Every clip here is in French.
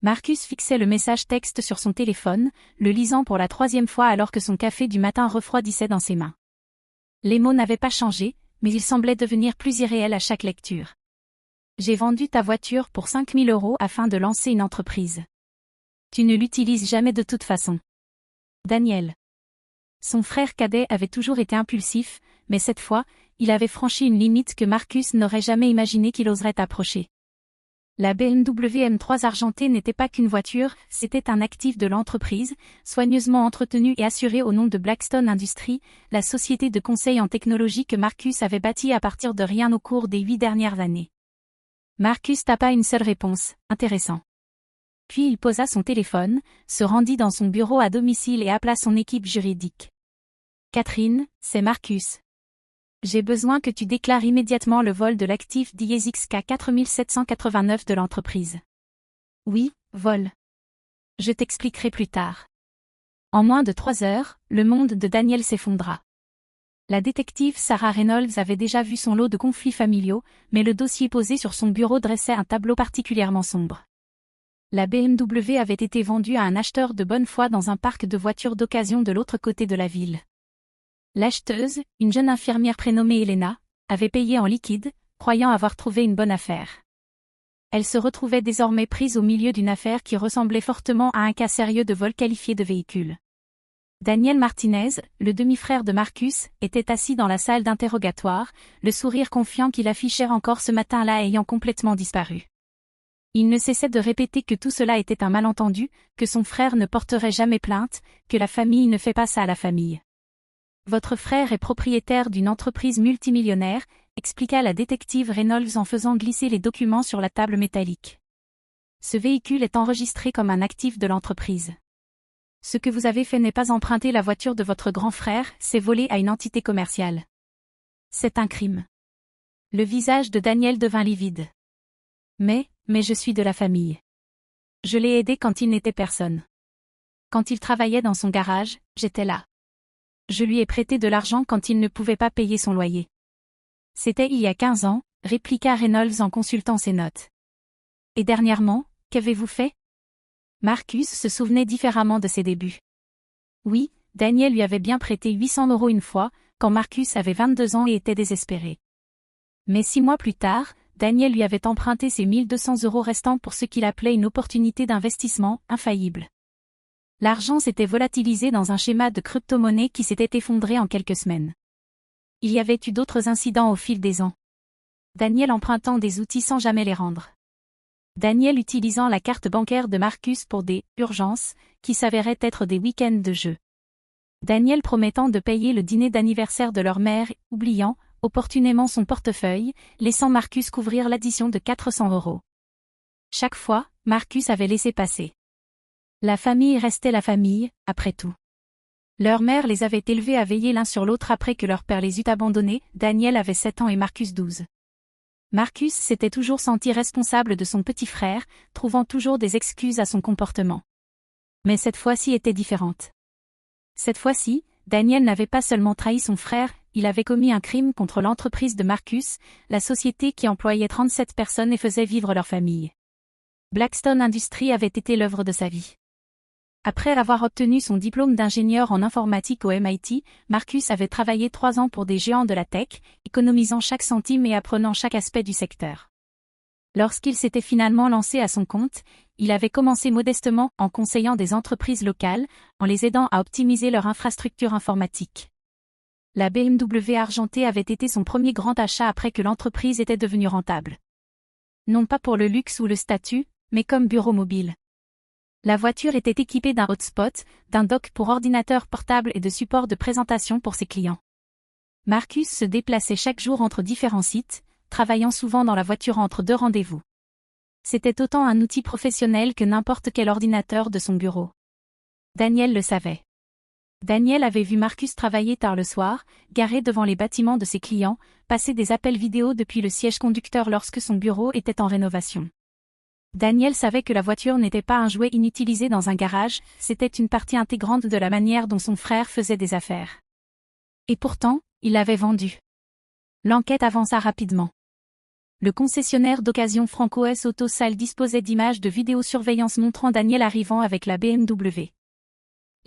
Marcus fixait le message texte sur son téléphone, le lisant pour la 3e fois alors que son café du matin refroidissait dans ses mains. Les mots n'avaient pas changé, mais ils semblaient devenir plus irréels à chaque lecture. J'ai vendu ta voiture pour 5 000 € afin de lancer une entreprise. Tu ne l'utilises jamais de toute façon. Daniel. Son frère cadet avait toujours été impulsif, mais cette fois, il avait franchi une limite que Marcus n'aurait jamais imaginé qu'il oserait approcher. La BMW M3 argentée n'était pas qu'une voiture, c'était un actif de l'entreprise, soigneusement entretenu et assuré au nom de Blackstone Industries, la société de conseil en technologie que Marcus avait bâtie à partir de rien au cours des 8 dernières années. Marcus tapa une seule réponse, intéressant. Puis il posa son téléphone, se rendit dans son bureau à domicile et appela son équipe juridique. Catherine, c'est Marcus. J'ai besoin que tu déclares immédiatement le vol de l'actif d'ISXK 4789 de l'entreprise. Oui, vol. Je t'expliquerai plus tard. En moins de 3 heures, le monde de Daniel s'effondra. La détective Sarah Reynolds avait déjà vu son lot de conflits familiaux, mais le dossier posé sur son bureau dressait un tableau particulièrement sombre. La BMW avait été vendue à un acheteur de bonne foi dans un parc de voitures d'occasion de l'autre côté de la ville. L'acheteuse, une jeune infirmière prénommée Elena, avait payé en liquide, croyant avoir trouvé une bonne affaire. Elle se retrouvait désormais prise au milieu d'une affaire qui ressemblait fortement à un cas sérieux de vol qualifié de véhicule. Daniel Martinez, le demi-frère de Marcus, était assis dans la salle d'interrogatoire, le sourire confiant qu'il affichait encore ce matin-là ayant complètement disparu. Il ne cessait de répéter que tout cela était un malentendu, que son frère ne porterait jamais plainte, que la famille ne fait pas ça à la famille. Votre frère est propriétaire d'une entreprise multimillionnaire, expliqua la détective Reynolds en faisant glisser les documents sur la table métallique. Ce véhicule est enregistré comme un actif de l'entreprise. Ce que vous avez fait n'est pas emprunter la voiture de votre grand frère, c'est voler à une entité commerciale. C'est un crime. Le visage de Daniel devint livide. Mais je suis de la famille. Je l'ai aidé quand il n'était personne. Quand il travaillait dans son garage, j'étais là. Je lui ai prêté de l'argent quand il ne pouvait pas payer son loyer. C'était il y a 15 ans, répliqua Reynolds en consultant ses notes. Et dernièrement, qu'avez-vous fait? Marcus se souvenait différemment de ses débuts. Oui, Daniel lui avait bien prêté 800 € une fois, quand Marcus avait 22 ans et était désespéré. Mais 6 mois plus tard, Daniel lui avait emprunté ses 1 200 € restants pour ce qu'il appelait une opportunité d'investissement infaillible. L'argent s'était volatilisé dans un schéma de crypto-monnaie qui s'était effondré en quelques semaines. Il y avait eu d'autres incidents au fil des ans. Daniel empruntant des outils sans jamais les rendre. Daniel utilisant la carte bancaire de Marcus pour des « urgences » qui s'avéraient être des week-ends de jeu. Daniel promettant de payer le dîner d'anniversaire de leur mère, oubliant, opportunément son portefeuille, laissant Marcus couvrir l'addition de 400 €. Chaque fois, Marcus avait laissé passer. La famille restait la famille, après tout. Leur mère les avait élevés à veiller l'un sur l'autre après que leur père les eut abandonnés, Daniel avait 7 ans et Marcus 12. Marcus s'était toujours senti responsable de son petit frère, trouvant toujours des excuses à son comportement. Mais cette fois-ci était différente. Cette fois-ci, Daniel n'avait pas seulement trahi son frère, il avait commis un crime contre l'entreprise de Marcus, la société qui employait 37 personnes et faisait vivre leur famille. Blackstone Industries avait été l'œuvre de sa vie. Après avoir obtenu son diplôme d'ingénieur en informatique au MIT, Marcus avait travaillé 3 ans pour des géants de la tech, économisant chaque centime et apprenant chaque aspect du secteur. Lorsqu'il s'était finalement lancé à son compte, il avait commencé modestement en conseillant des entreprises locales, en les aidant à optimiser leur infrastructure informatique. La BMW argentée avait été son premier grand achat après que l'entreprise était devenue rentable. Non pas pour le luxe ou le statut, mais comme bureau mobile. La voiture était équipée d'un hotspot, d'un dock pour ordinateur portable et de supports de présentation pour ses clients. Marcus se déplaçait chaque jour entre différents sites, travaillant souvent dans la voiture entre 2 rendez-vous. C'était autant un outil professionnel que n'importe quel ordinateur de son bureau. Daniel le savait. Daniel avait vu Marcus travailler tard le soir, garé devant les bâtiments de ses clients, passer des appels vidéo depuis le siège conducteur lorsque son bureau était en rénovation. Daniel savait que la voiture n'était pas un jouet inutilisé dans un garage, c'était une partie intégrante de la manière dont son frère faisait des affaires. Et pourtant, il l'avait vendue. L'enquête avança rapidement. Le concessionnaire d'occasion Franco-S Autosal disposait d'images de vidéosurveillance montrant Daniel arrivant avec la BMW.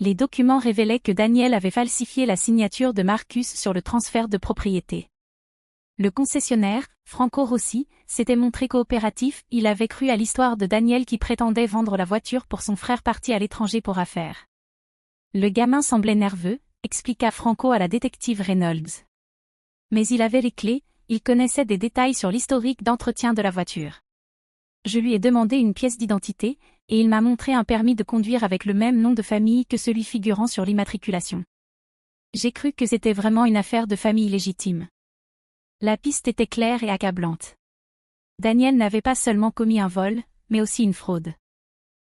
Les documents révélaient que Daniel avait falsifié la signature de Marcus sur le transfert de propriété. Le concessionnaire, Franco Rossi, s'était montré coopératif, il avait cru à l'histoire de Daniel qui prétendait vendre la voiture pour son frère parti à l'étranger pour affaires. Le gamin semblait nerveux, expliqua Franco à la détective Reynolds. Mais il avait les clés, il connaissait des détails sur l'historique d'entretien de la voiture. Je lui ai demandé une pièce d'identité, et il m'a montré un permis de conduire avec le même nom de famille que celui figurant sur l'immatriculation. J'ai cru que c'était vraiment une affaire de famille légitime. La piste était claire et accablante. Daniel n'avait pas seulement commis un vol, mais aussi une fraude.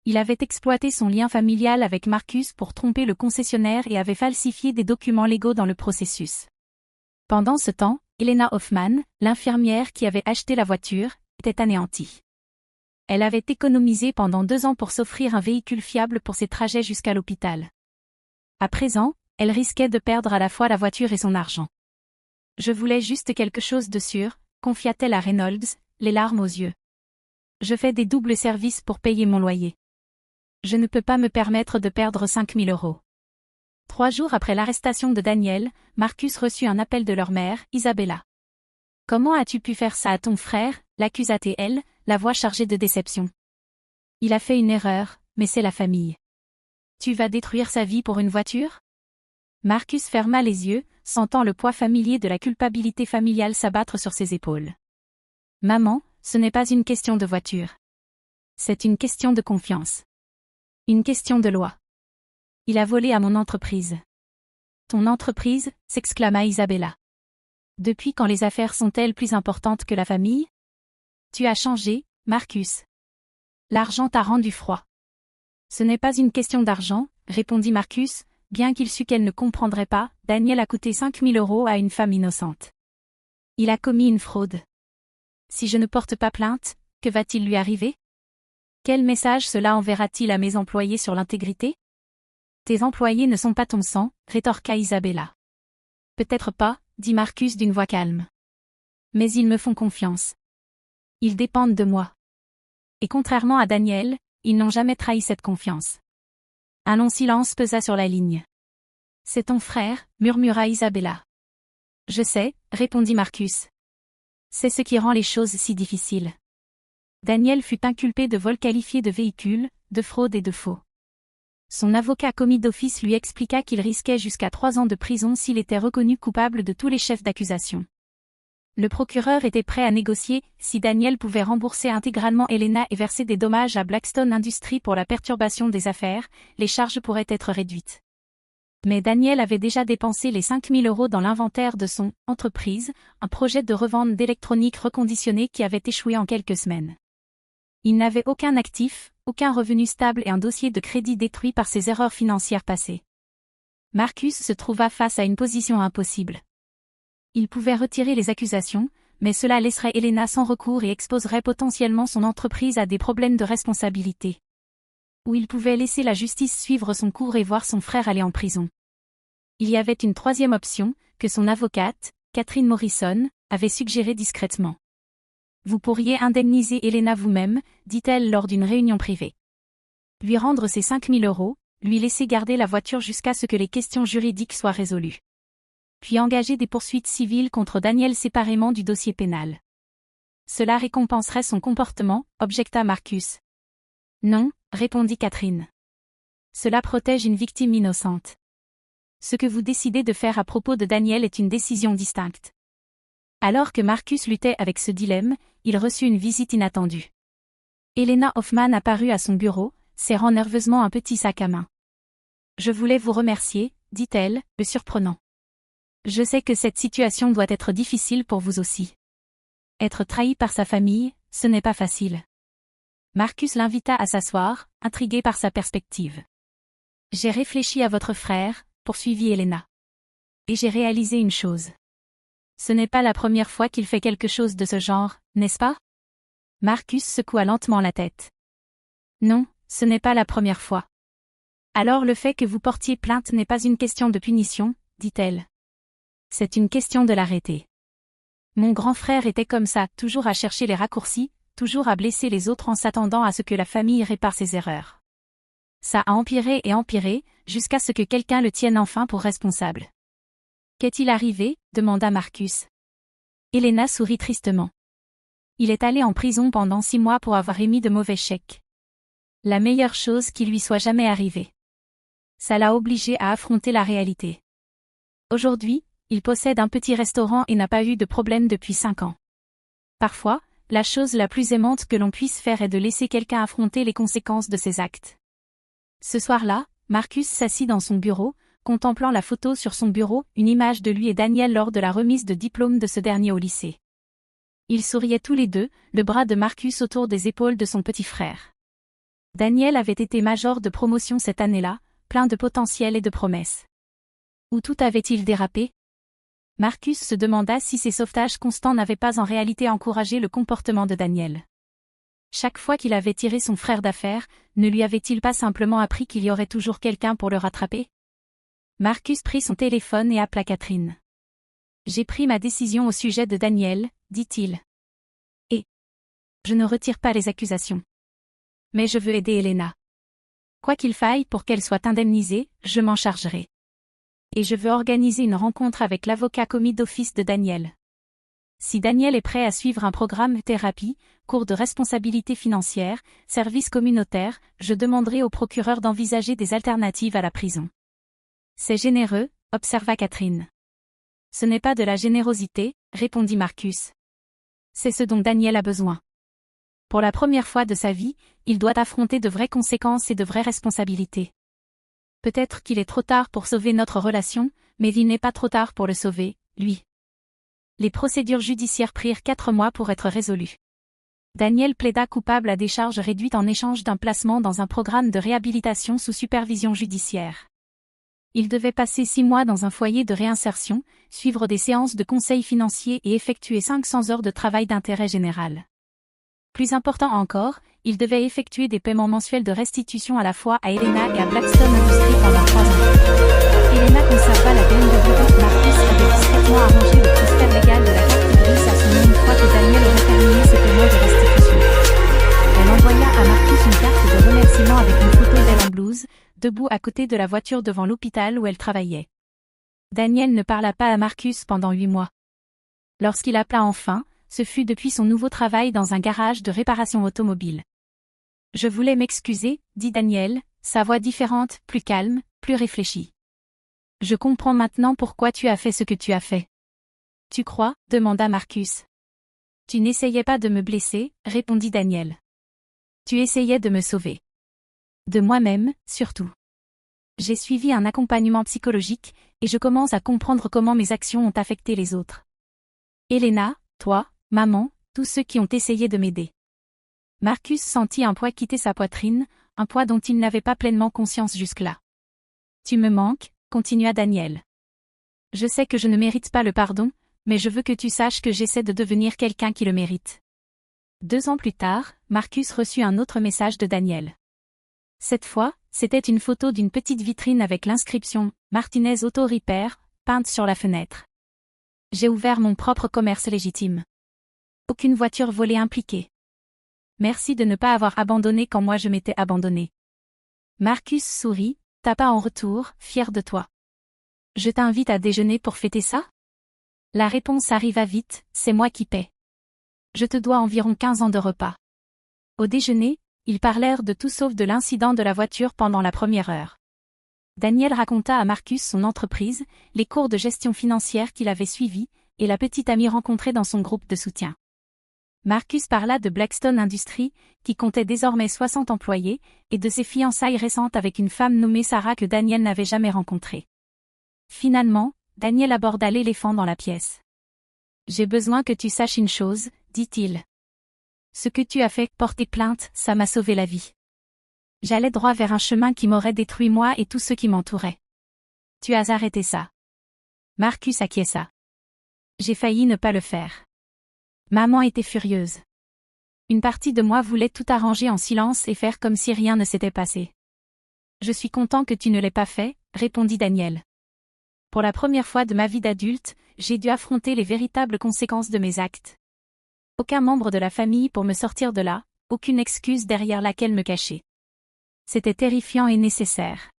Il avait exploité son lien familial avec Marcus pour tromper le concessionnaire et avait falsifié des documents légaux dans le processus. Pendant ce temps, Elena Hoffman, l'infirmière qui avait acheté la voiture, était anéantie. Elle avait économisé pendant 2 ans pour s'offrir un véhicule fiable pour ses trajets jusqu'à l'hôpital. À présent, elle risquait de perdre à la fois la voiture et son argent. Je voulais juste quelque chose de sûr, confia-t-elle à Reynolds, les larmes aux yeux. Je fais des doubles services pour payer mon loyer. Je ne peux pas me permettre de perdre 5 000 €. 3 jours après l'arrestation de Daniel, Marcus reçut un appel de leur mère, Isabella. « Comment as-tu pu faire ça à ton frère » l'accusa-t-elle, la voix chargée de déception. « Il a fait une erreur, mais c'est la famille. Tu vas détruire sa vie pour une voiture ?» Marcus ferma les yeux, sentant le poids familier de la culpabilité familiale s'abattre sur ses épaules. « Maman, ce n'est pas une question de voiture. C'est une question de confiance. Une question de loi. Il a volé à mon entreprise. »« Ton entreprise » s'exclama Isabella. « Depuis quand les affaires sont-elles plus importantes que la famille ? Tu as changé, Marcus. L'argent t'a rendu froid. »« Ce n'est pas une question d'argent, » répondit Marcus, bien qu'il sût qu'elle ne comprendrait pas, Daniel a coûté 5 000 € à une femme innocente. Il a commis une fraude. Si je ne porte pas plainte, que va-t-il lui arriver ? Quel message cela enverra-t-il à mes employés sur l'intégrité ? Tes employés ne sont pas ton sang, rétorqua Isabella. Peut-être pas, dit Marcus d'une voix calme. Mais ils me font confiance. Ils dépendent de moi. Et contrairement à Daniel, ils n'ont jamais trahi cette confiance. Un long silence pesa sur la ligne. C'est ton frère, murmura Isabella. Je sais, répondit Marcus. C'est ce qui rend les choses si difficiles. Daniel fut inculpé de vol qualifié de véhicule, de fraude et de faux. Son avocat commis d'office lui expliqua qu'il risquait jusqu'à 3 ans de prison s'il était reconnu coupable de tous les chefs d'accusation. Le procureur était prêt à négocier, si Daniel pouvait rembourser intégralement Elena et verser des dommages à Blackstone Industries pour la perturbation des affaires, les charges pourraient être réduites. Mais Daniel avait déjà dépensé les 5 000 € dans l'inventaire de son « entreprise », un projet de revente d'électronique reconditionnée qui avait échoué en quelques semaines. Il n'avait aucun actif, aucun revenu stable et un dossier de crédit détruit par ses erreurs financières passées. Marcus se trouva face à une position impossible. Il pouvait retirer les accusations, mais cela laisserait Elena sans recours et exposerait potentiellement son entreprise à des problèmes de responsabilité. Ou il pouvait laisser la justice suivre son cours et voir son frère aller en prison. Il y avait une troisième option, que son avocate, Catherine Morrison, avait suggérée discrètement. Vous pourriez indemniser Elena vous-même, dit-elle lors d'une réunion privée. Lui rendre ses 5 000 €, lui laisser garder la voiture jusqu'à ce que les questions juridiques soient résolues. Puis engager des poursuites civiles contre Daniel séparément du dossier pénal. Cela récompenserait son comportement, objecta Marcus. Non, répondit Catherine. Cela protège une victime innocente. Ce que vous décidez de faire à propos de Daniel est une décision distincte. Alors que Marcus luttait avec ce dilemme, il reçut une visite inattendue. Elena Hoffman apparut à son bureau, serrant nerveusement un petit sac à main. « Je voulais vous remercier, dit-elle, le surprenant. Je sais que cette situation doit être difficile pour vous aussi. Être trahi par sa famille, ce n'est pas facile. » Marcus l'invita à s'asseoir, intrigué par sa perspective. « J'ai réfléchi à votre frère, » poursuivit Elena. « Et j'ai réalisé une chose. Ce n'est pas la première fois qu'il fait quelque chose de ce genre, n'est-ce pas ? » Marcus secoua lentement la tête. « Non, ce n'est pas la première fois. »« Alors le fait que vous portiez plainte n'est pas une question de punition, dit-elle. C'est une question de l'arrêter. Mon grand frère était comme ça, toujours à chercher les raccourcis, toujours à blesser les autres en s'attendant à ce que la famille répare ses erreurs. Ça a empiré et empiré, jusqu'à ce que quelqu'un le tienne enfin pour responsable. Qu'est-il arrivé ? Demanda Marcus. Elena sourit tristement. Il est allé en prison pendant 6 mois pour avoir émis de mauvais chèques. La meilleure chose qui lui soit jamais arrivée. Ça l'a obligé à affronter la réalité. Aujourd'hui, il possède un petit restaurant et n'a pas eu de problème depuis 5 ans. Parfois, la chose la plus aimante que l'on puisse faire est de laisser quelqu'un affronter les conséquences de ses actes. Ce soir-là, Marcus s'assit dans son bureau, contemplant la photo sur son bureau, une image de lui et Daniel lors de la remise de diplôme de ce dernier au lycée. Ils souriaient tous les deux, le bras de Marcus autour des épaules de son petit frère. Daniel avait été major de promotion cette année-là, plein de potentiel et de promesses. Où tout avait-il dérapé ? Marcus se demanda si ces sauvetages constants n'avaient pas en réalité encouragé le comportement de Daniel. Chaque fois qu'il avait tiré son frère d'affaires, ne lui avait-il pas simplement appris qu'il y aurait toujours quelqu'un pour le rattraper ? Marcus prit son téléphone et appela Catherine. « J'ai pris ma décision au sujet de Daniel, dit-il. Et je ne retire pas les accusations. Mais je veux aider Elena. Quoi qu'il faille pour qu'elle soit indemnisée, je m'en chargerai. Et je veux organiser une rencontre avec l'avocat commis d'office de Daniel. Si Daniel est prêt à suivre un programme thérapie, cours de responsabilité financière, service communautaire, je demanderai au procureur d'envisager des alternatives à la prison. » C'est généreux, observa Catherine. Ce n'est pas de la générosité, répondit Marcus. C'est ce dont Daniel a besoin. Pour la première fois de sa vie, il doit affronter de vraies conséquences et de vraies responsabilités. Peut-être qu'il est trop tard pour sauver notre relation, mais il n'est pas trop tard pour le sauver, lui. Les procédures judiciaires prirent 4 mois pour être résolues. Daniel plaida coupable à des charges réduites en échange d'un placement dans un programme de réhabilitation sous supervision judiciaire. Il devait passer 6 mois dans un foyer de réinsertion, suivre des séances de conseil financier et effectuer 500 heures de travail d'intérêt général. Plus important encore, il devait effectuer des paiements mensuels de restitution à la fois à Elena et à Blackstone Industries pendant 3 ans. Elena conserva la BMW dont Marcus avait discrètement arrangé le transfert légal de la carte grise à son nom une fois que Daniel aurait terminé ses paiements de restitution. Elle envoya à Marcus une carte de remerciement avec une photo d'elle en blouse, debout à côté de la voiture devant l'hôpital où elle travaillait. Daniel ne parla pas à Marcus pendant 8 mois. Lorsqu'il appela enfin, ce fut depuis son nouveau travail dans un garage de réparation automobile. « Je voulais m'excuser, » dit Daniel, sa voix différente, plus calme, plus réfléchie. « Je comprends maintenant pourquoi tu as fait ce que tu as fait. »« Tu crois ?» demanda Marcus. « Tu n'essayais pas de me blesser, » répondit Daniel. « Tu essayais de me sauver. De moi-même, surtout. J'ai suivi un accompagnement psychologique, et je commence à comprendre comment mes actions ont affecté les autres. Elena, toi, maman, tous ceux qui ont essayé de m'aider. » Marcus sentit un poids quitter sa poitrine, un poids dont il n'avait pas pleinement conscience jusque-là. « Tu me manques, » continua Daniel. « Je sais que je ne mérite pas le pardon, mais je veux que tu saches que j'essaie de devenir quelqu'un qui le mérite. » 2 ans plus tard, Marcus reçut un autre message de Daniel. Cette fois, c'était une photo d'une petite vitrine avec l'inscription « Martinez Auto Repair » peinte sur la fenêtre. J'ai ouvert mon propre commerce légitime. Aucune voiture volée impliquée. Merci de ne pas avoir abandonné quand moi je m'étais abandonné. Marcus sourit, tapa en retour, fier de toi. Je t'invite à déjeuner pour fêter ça ? La réponse arriva vite, c'est moi qui paie. Je te dois environ 15 ans de repas. Au déjeuner, ils parlèrent de tout sauf de l'incident de la voiture pendant la première heure. Daniel raconta à Marcus son entreprise, les cours de gestion financière qu'il avait suivis, et la petite amie rencontrée dans son groupe de soutien. Marcus parla de Blackstone Industries, qui comptait désormais 60 employés, et de ses fiançailles récentes avec une femme nommée Sarah que Daniel n'avait jamais rencontrée. Finalement, Daniel aborda l'éléphant dans la pièce. « J'ai besoin que tu saches une chose, » dit-il. « Ce que tu as fait, porter plainte, ça m'a sauvé la vie. J'allais droit vers un chemin qui m'aurait détruit moi et tous ceux qui m'entouraient. Tu as arrêté ça. » Marcus acquiesça. « J'ai failli ne pas le faire. » Maman était furieuse. Une partie de moi voulait tout arranger en silence et faire comme si rien ne s'était passé. « Je suis content que tu ne l'aies pas fait, » répondit Daniel. Pour la première fois de ma vie d'adulte, j'ai dû affronter les véritables conséquences de mes actes. Aucun membre de la famille pour me sortir de là, aucune excuse derrière laquelle me cacher. C'était terrifiant et nécessaire.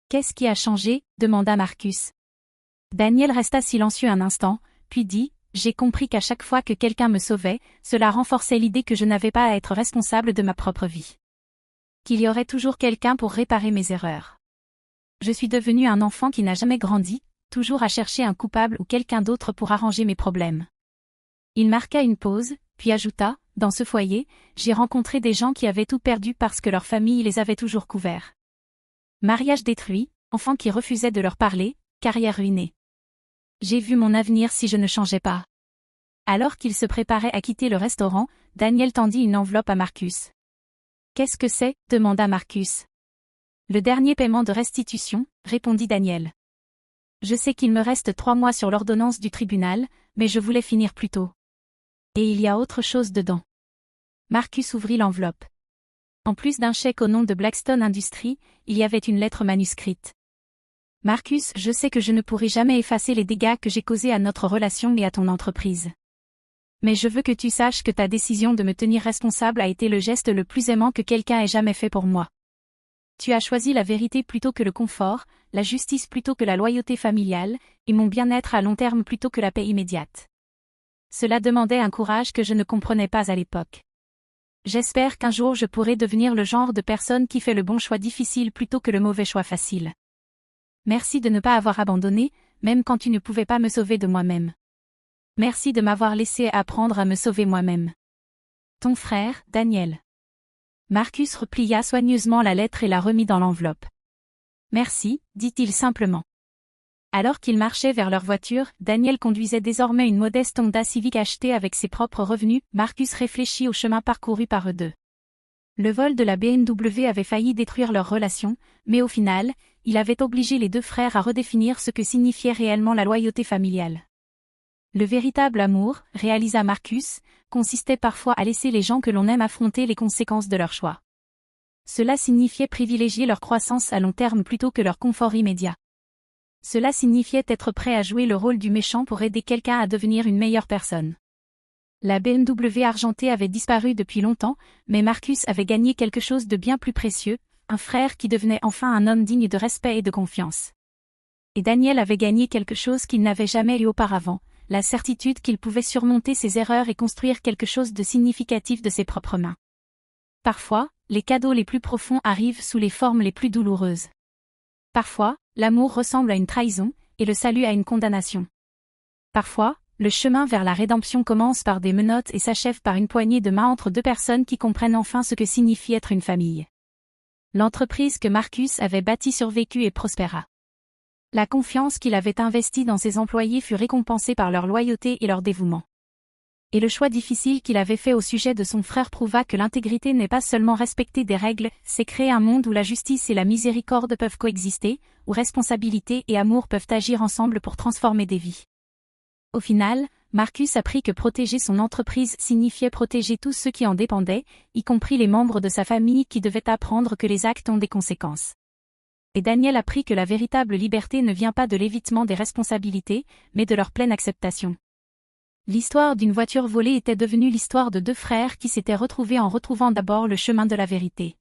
Qu'est-ce qui a changé? Demanda Marcus. Daniel resta silencieux un instant, puis dit, j'ai compris qu'à chaque fois que quelqu'un me sauvait, cela renforçait l'idée que je n'avais pas à être responsable de ma propre vie. Qu'il y aurait toujours quelqu'un pour réparer mes erreurs. Je suis devenu un enfant qui n'a jamais grandi, toujours à chercher un coupable ou quelqu'un d'autre pour arranger mes problèmes. Il marqua une pause, puis ajouta, dans ce foyer, j'ai rencontré des gens qui avaient tout perdu parce que leur famille les avait toujours couverts. Mariage détruit, enfants qui refusaient de leur parler, carrière ruinée. J'ai vu mon avenir si je ne changeais pas. Alors qu'il se préparait à quitter le restaurant, Daniel tendit une enveloppe à Marcus. Qu'est-ce que c'est? Demanda Marcus. Le dernier paiement de restitution, répondit Daniel. Je sais qu'il me reste 3 mois sur l'ordonnance du tribunal, mais je voulais finir plus tôt. Et il y a autre chose dedans. Marcus ouvrit l'enveloppe. En plus d'un chèque au nom de Blackstone Industries, il y avait une lettre manuscrite. Marcus, je sais que je ne pourrai jamais effacer les dégâts que j'ai causés à notre relation et à ton entreprise. Mais je veux que tu saches que ta décision de me tenir responsable a été le geste le plus aimant que quelqu'un ait jamais fait pour moi. Tu as choisi la vérité plutôt que le confort, la justice plutôt que la loyauté familiale, et mon bien-être à long terme plutôt que la paix immédiate. Cela demandait un courage que je ne comprenais pas à l'époque. J'espère qu'un jour je pourrai devenir le genre de personne qui fait le bon choix difficile plutôt que le mauvais choix facile. Merci de ne pas avoir abandonné, même quand tu ne pouvais pas me sauver de moi-même. Merci de m'avoir laissé apprendre à me sauver moi-même. Ton frère, Daniel. Marcus replia soigneusement la lettre et la remit dans l'enveloppe. Merci, dit-il simplement. Alors qu'ils marchaient vers leur voiture, Daniel conduisait désormais une modeste Honda Civic achetée avec ses propres revenus. Marcus réfléchit au chemin parcouru par eux deux. Le vol de la BMW avait failli détruire leur relation, mais au final, il avait obligé les deux frères à redéfinir ce que signifiait réellement la loyauté familiale. Le véritable amour, réalisa Marcus, consistait parfois à laisser les gens que l'on aime affronter les conséquences de leurs choix. Cela signifiait privilégier leur croissance à long terme plutôt que leur confort immédiat. Cela signifiait être prêt à jouer le rôle du méchant pour aider quelqu'un à devenir une meilleure personne. La BMW argentée avait disparu depuis longtemps, mais Marcus avait gagné quelque chose de bien plus précieux, un frère qui devenait enfin un homme digne de respect et de confiance. Et Daniel avait gagné quelque chose qu'il n'avait jamais eu auparavant, la certitude qu'il pouvait surmonter ses erreurs et construire quelque chose de significatif de ses propres mains. Parfois, les cadeaux les plus profonds arrivent sous les formes les plus douloureuses. Parfois, l'amour ressemble à une trahison, et le salut à une condamnation. Parfois, le chemin vers la rédemption commence par des menottes et s'achève par une poignée de main entre deux personnes qui comprennent enfin ce que signifie être une famille. L'entreprise que Marcus avait bâtie survécut et prospéra. La confiance qu'il avait investie dans ses employés fut récompensée par leur loyauté et leur dévouement. Et le choix difficile qu'il avait fait au sujet de son frère prouva que l'intégrité n'est pas seulement respecter des règles, c'est créer un monde où la justice et la miséricorde peuvent coexister, où responsabilité et amour peuvent agir ensemble pour transformer des vies. Au final, Marcus apprit que protéger son entreprise signifiait protéger tous ceux qui en dépendaient, y compris les membres de sa famille qui devaient apprendre que les actes ont des conséquences. Et Daniel apprit que la véritable liberté ne vient pas de l'évitement des responsabilités, mais de leur pleine acceptation. L'histoire d'une voiture volée était devenue l'histoire de deux frères qui s'étaient retrouvés en retrouvant d'abord le chemin de la vérité.